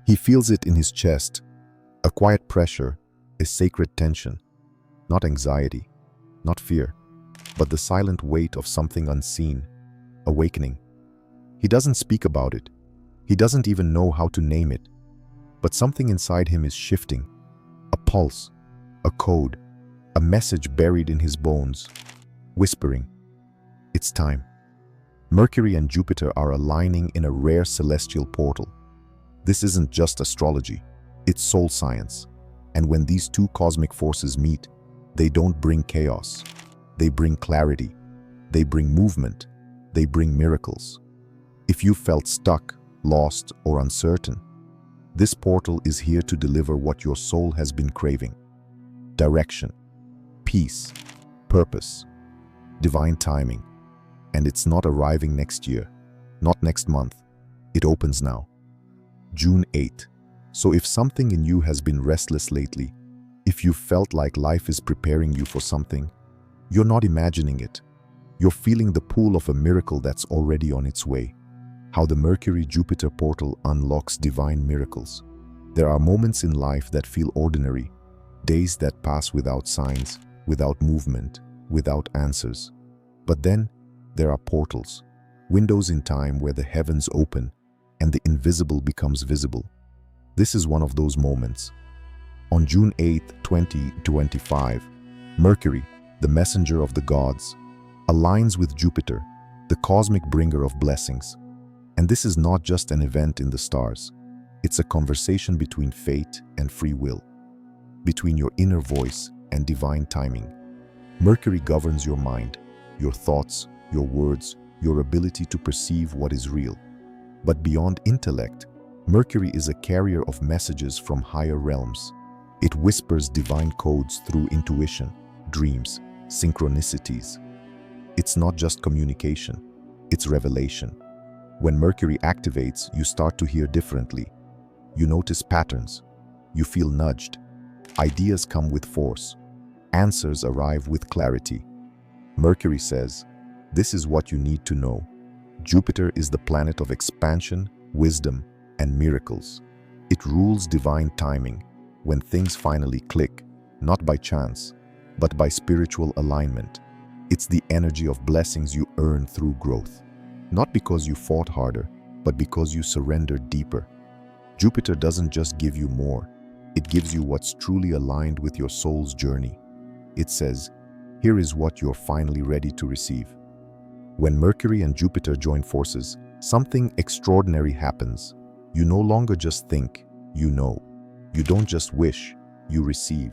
He feels it in his chest, a quiet pressure, a sacred tension, not anxiety, not fear, but the silent weight of something unseen, awakening. He doesn't speak about it. He doesn't even know how to name it. But something inside him is shifting. A pulse, a code, a message buried in his bones, whispering, "It's time." Mercury and Jupiter are aligning in a rare celestial portal. This isn't just astrology, it's soul science. And when these two cosmic forces meet, they don't bring chaos. They bring clarity. They bring movement. They bring miracles. If you felt stuck, lost, or uncertain, this portal is here to deliver what your soul has been craving: direction, peace, purpose, divine timing. And it's not arriving next year, not next month. It opens now, June 8th. So if something in you has been restless lately, if you felt like life is preparing you for something, you're not imagining it. You're feeling the pull of a miracle that's already on its way. How the Mercury-Jupiter portal unlocks divine miracles. There are moments in life that feel ordinary, days that pass without signs, without movement, without answers. But then, there are portals, windows in time where the heavens open and the invisible becomes visible. This is one of those moments. On June 8, 2025, Mercury, the messenger of the gods, aligns with Jupiter, the cosmic bringer of blessings. And this is not just an event in the stars. It's a conversation between fate and free will, between your inner voice and divine timing. Mercury governs your mind, your thoughts, your words, your ability to perceive what is real. But beyond intellect, Mercury is a carrier of messages from higher realms. It whispers divine codes through intuition, dreams, synchronicities. It's not just communication, it's revelation. When Mercury activates, you start to hear differently. You notice patterns. You feel nudged. Ideas come with force. Answers arrive with clarity. Mercury says, "This is what you need to know." Jupiter is the planet of expansion, wisdom, and miracles. It rules divine timing, when things finally click, not by chance, but by spiritual alignment. It's the energy of blessings you earn through growth. Not because you fought harder, but because you surrendered deeper. Jupiter doesn't just give you more, it gives you what's truly aligned with your soul's journey. It says, "Here is what you're finally ready to receive." When Mercury and Jupiter join forces, something extraordinary happens. You no longer just think, you know. You don't just wish, you receive.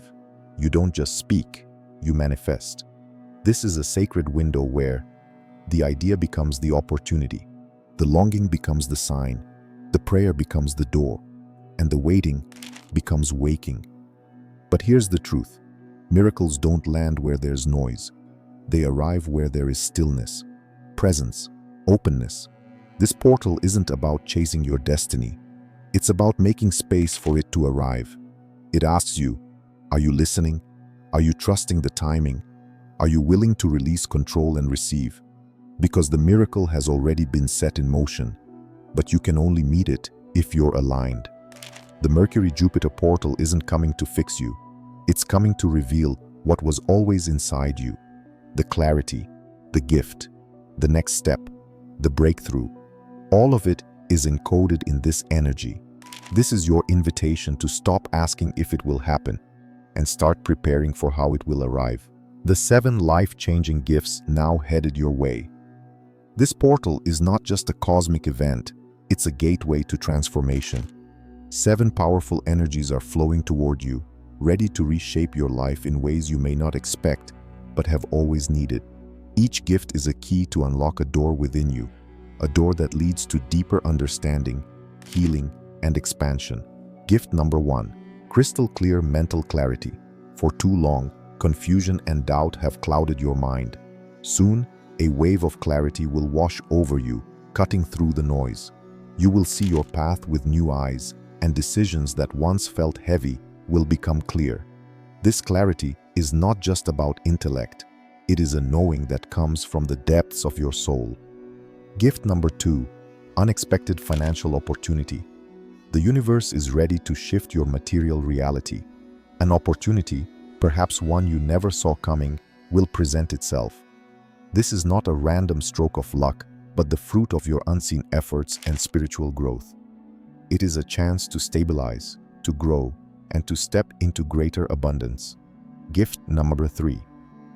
You don't just speak, you manifest. This is a sacred window where the idea becomes the opportunity, the longing becomes the sign, the prayer becomes the door, and the waiting becomes waking. But here's the truth. Miracles don't land where there's noise. They arrive where there is stillness, presence, openness. This portal isn't about chasing your destiny. It's about making space for it to arrive. It asks you, are you listening? Are you trusting the timing? Are you willing to release control and receive? Because the miracle has already been set in motion, but you can only meet it if you're aligned. The Mercury-Jupiter portal isn't coming to fix you. It's coming to reveal what was always inside you. The clarity, the gift, the next step, the breakthrough. All of it is encoded in this energy. This is your invitation to stop asking if it will happen and start preparing for how it will arrive. The 7 life-changing gifts now headed your way. This portal is not just a cosmic event, it's a gateway to transformation. 7 powerful energies are flowing toward you, ready to reshape your life in ways you may not expect, but have always needed. Each gift is a key to unlock a door within you, a door that leads to deeper understanding, healing, and expansion. Gift number 1, crystal clear mental clarity. For too long, confusion and doubt have clouded your mind. Soon, a wave of clarity will wash over you, cutting through the noise. You will see your path with new eyes, and decisions that once felt heavy will become clear. This clarity is not just about intellect. It is a knowing that comes from the depths of your soul. Gift number 2, unexpected financial opportunity. The universe is ready to shift your material reality. An opportunity, perhaps one you never saw coming, will present itself. This is not a random stroke of luck, but the fruit of your unseen efforts and spiritual growth. It is a chance to stabilize, to grow, and to step into greater abundance. Gift number 3.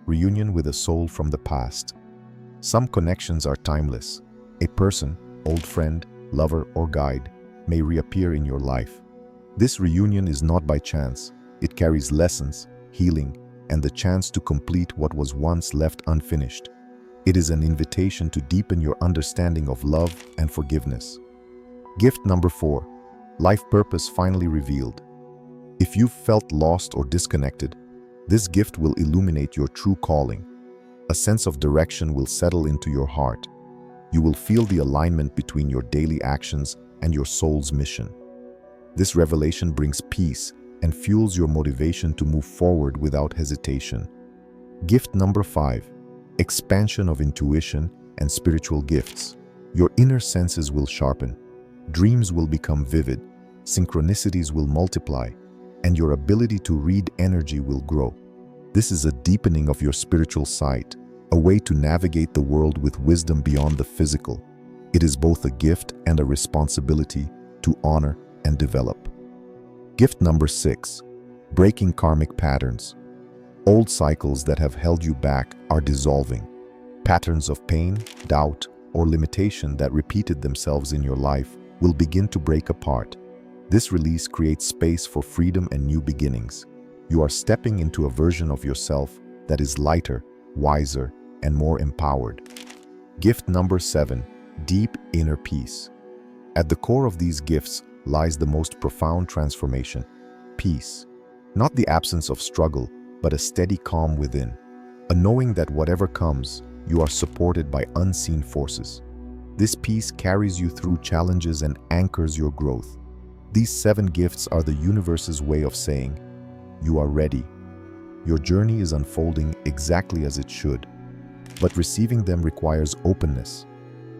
Reunion with a soul from the past. Some connections are timeless. A person, old friend, lover, or guide may reappear in your life. This reunion is not by chance. It carries lessons, healing, and the chance to complete what was once left unfinished. It is an invitation to deepen your understanding of love and forgiveness. Gift number 4. Life purpose finally revealed. If you've felt lost or disconnected, this gift will illuminate your true calling. A sense of direction will settle into your heart. You will feel the alignment between your daily actions and your soul's mission. This revelation brings peace and fuels your motivation to move forward without hesitation. Gift number 5. Expansion of intuition and spiritual gifts. Your inner senses will sharpen. Dreams will become vivid. Synchronicities will multiply, and your ability to read energy will grow. This is a deepening of your spiritual sight, a way to navigate the world with wisdom beyond the physical. It is both a gift and a responsibility to honor and develop. Gift number 6. Breaking karmic patterns. Old cycles that have held you back are dissolving. Patterns of pain, doubt, or limitation that repeated themselves in your life will begin to break apart. This release creates space for freedom and new beginnings. You are stepping into a version of yourself that is lighter, wiser, and more empowered. Gift number 7. Deep inner peace. At the core of these gifts lies the most profound transformation: peace. Not the absence of struggle, but a steady calm within. A knowing that whatever comes, you are supported by unseen forces. This peace carries you through challenges and anchors your growth. These 7 gifts are the universe's way of saying, you are ready. Your journey is unfolding exactly as it should. But receiving them requires openness,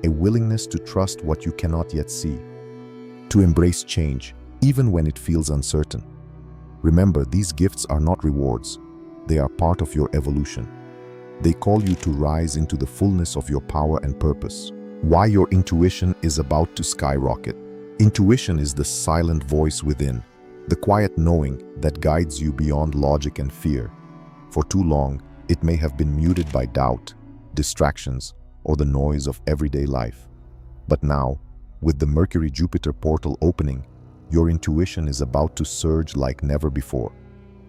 a willingness to trust what you cannot yet see, to embrace change, even when it feels uncertain. Remember, these gifts are not rewards. They are part of your evolution. They call you to rise into the fullness of your power and purpose. Why your intuition is about to skyrocket. Intuition is the silent voice within, the quiet knowing that guides you beyond logic and fear. For too long, it may have been muted by doubt, distractions, or the noise of everyday life. But now, with the Mercury-Jupiter Portal opening, your intuition is about to surge like never before.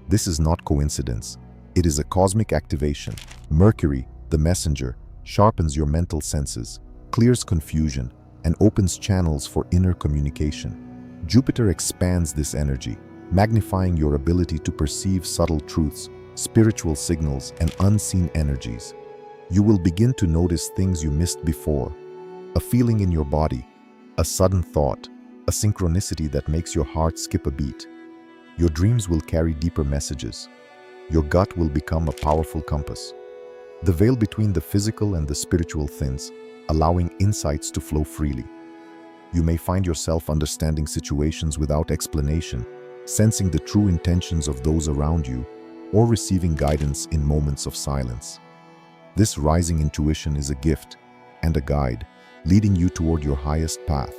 This is not coincidence. It is a cosmic activation. Mercury, the messenger, sharpens your mental senses, clears confusion, and opens channels for inner communication. Jupiter expands this energy, magnifying your ability to perceive subtle truths, spiritual signals, and unseen energies. You will begin to notice things you missed before: a feeling in your body, a sudden thought, a synchronicity that makes your heart skip a beat. Your dreams will carry deeper messages. Your gut will become a powerful compass. The veil between the physical and the spiritual thins, allowing insights to flow freely. You may find yourself understanding situations without explanation, sensing the true intentions of those around you, or receiving guidance in moments of silence. This rising intuition is a gift and a guide, leading you toward your highest path.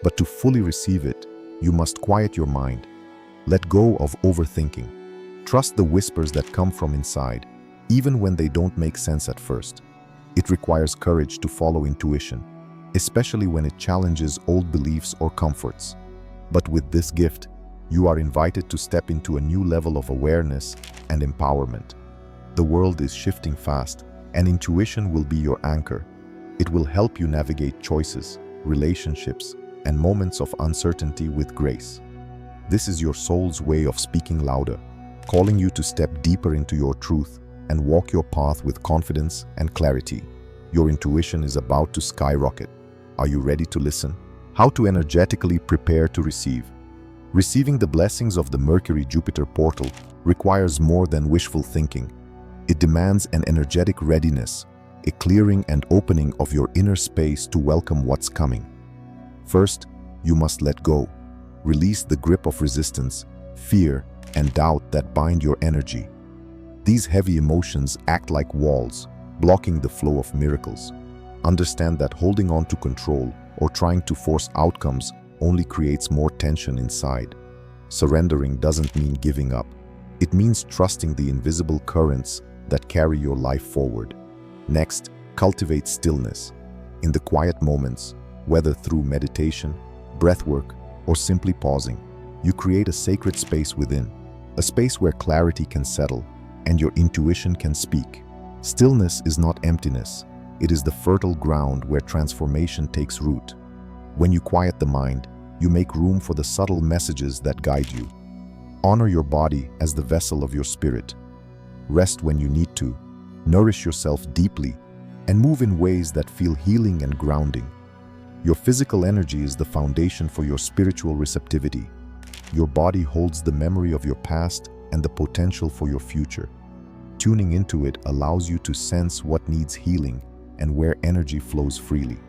But to fully receive it, you must quiet your mind. Let go of overthinking. Trust the whispers that come from inside, even when they don't make sense at first. It requires courage to follow intuition, especially when it challenges old beliefs or comforts. But with this gift, you are invited to step into a new level of awareness and empowerment. The world is shifting fast, and intuition will be your anchor. It will help you navigate choices, relationships, and moments of uncertainty with grace. This is your soul's way of speaking louder, calling you to step deeper into your truth and walk your path with confidence and clarity. Your intuition is about to skyrocket. Are you ready to listen? How to energetically prepare to receive. Receiving the blessings of the Mercury-Jupiter Portal requires more than wishful thinking. It demands an energetic readiness, a clearing and opening of your inner space to welcome what's coming. First, you must let go. Release the grip of resistance, fear, and doubt that bind your energy. These heavy emotions act like walls, blocking the flow of miracles. Understand that holding on to control or trying to force outcomes only creates more tension inside. Surrendering doesn't mean giving up. It means trusting the invisible currents that carry your life forward. Next, cultivate stillness. In the quiet moments, whether through meditation, breathwork, or simply pausing, you create a sacred space within, a space where clarity can settle and your intuition can speak. Stillness is not emptiness. It is the fertile ground where transformation takes root. When you quiet the mind, you make room for the subtle messages that guide you. Honor your body as the vessel of your spirit. Rest when you need to, nourish yourself deeply, and move in ways that feel healing and grounding. Your physical energy is the foundation for your spiritual receptivity. Your body holds the memory of your past and the potential for your future. Tuning into it allows you to sense what needs healing and where energy flows freely.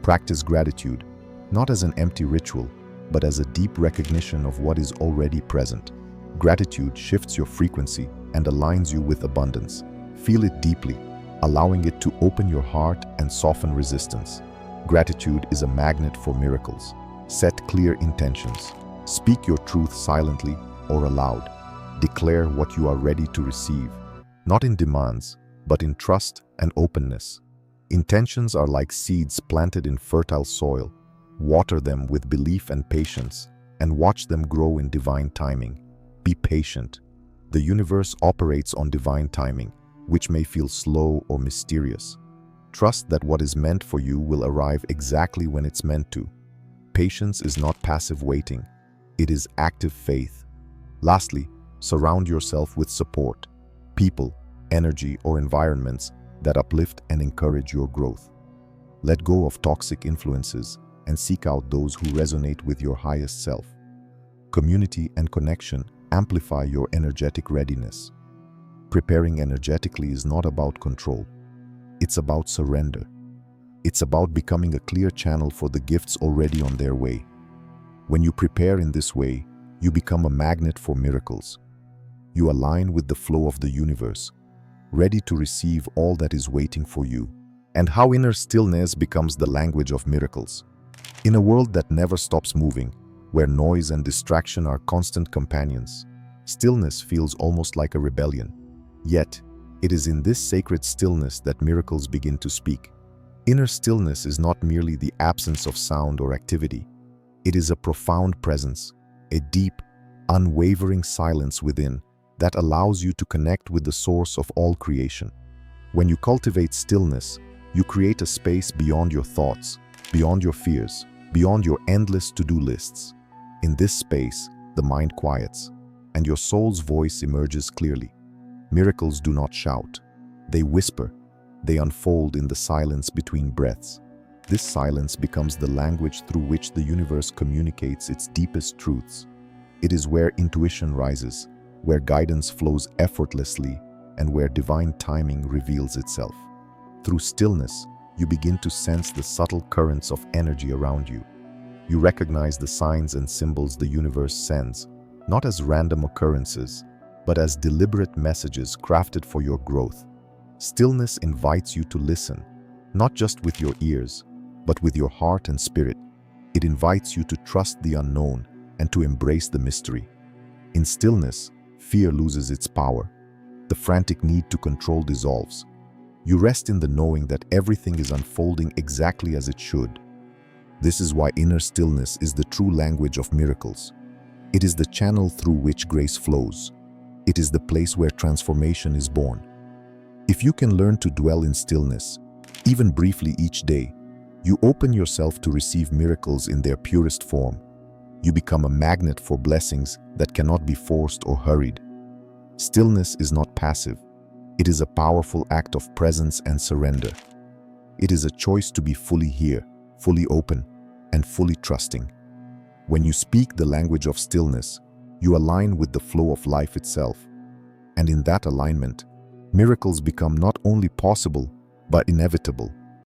Practice gratitude, not as an empty ritual, but as a deep recognition of what is already present. Gratitude shifts your frequency and aligns you with abundance. Feel it deeply, allowing it to open your heart and soften resistance. Gratitude is a magnet for miracles. Set clear intentions. Speak your truth silently or aloud. Declare what you are ready to receive, not in demands, but in trust and openness. Intentions are like seeds planted in fertile soil. Water them with belief and patience, and watch them grow in divine timing. Be patient. The universe operates on divine timing, which may feel slow or mysterious. Trust that what is meant for you will arrive exactly when it's meant to. Patience is not passive waiting. It is active faith. Lastly, surround yourself with support, people, energy, or environments that uplift and encourage your growth. Let go of toxic influences and seek out those who resonate with your highest self. Community and connection amplify your energetic readiness. Preparing energetically is not about control. It's about surrender. It's about becoming a clear channel for the gifts already on their way. When you prepare in this way, you become a magnet for miracles. You align with the flow of the universe, ready to receive all that is waiting for you. And how inner stillness becomes the language of miracles. In a world that never stops moving, where noise and distraction are constant companions, stillness feels almost like a rebellion. Yet, it is in this sacred stillness that miracles begin to speak. Inner stillness is not merely the absence of sound or activity. It is a profound presence, a deep, unwavering silence within that allows you to connect with the source of all creation. When you cultivate stillness, you create a space beyond your thoughts, beyond your fears, beyond your endless to-do lists. In this space, the mind quiets, and your soul's voice emerges clearly. Miracles do not shout. They whisper. They unfold in the silence between breaths. This silence becomes the language through which the universe communicates its deepest truths. It is where intuition rises, where guidance flows effortlessly, and where divine timing reveals itself. Through stillness, you begin to sense the subtle currents of energy around you. You recognize the signs and symbols the universe sends, not as random occurrences, but as deliberate messages crafted for your growth. Stillness invites you to listen, not just with your ears, but with your heart and spirit. It invites you to trust the unknown and to embrace the mystery. In stillness, fear loses its power. The frantic need to control dissolves. You rest in the knowing that everything is unfolding exactly as it should. This is why inner stillness is the true language of miracles. It is the channel through which grace flows. It is the place where transformation is born. If you can learn to dwell in stillness, even briefly each day, you open yourself to receive miracles in their purest form. You become a magnet for blessings that cannot be forced or hurried. Stillness is not passive. It is a powerful act of presence and surrender. It is a choice to be fully here, fully open, and fully trusting. When you speak the language of stillness, you align with the flow of life itself. And in that alignment, miracles become not only possible, but inevitable.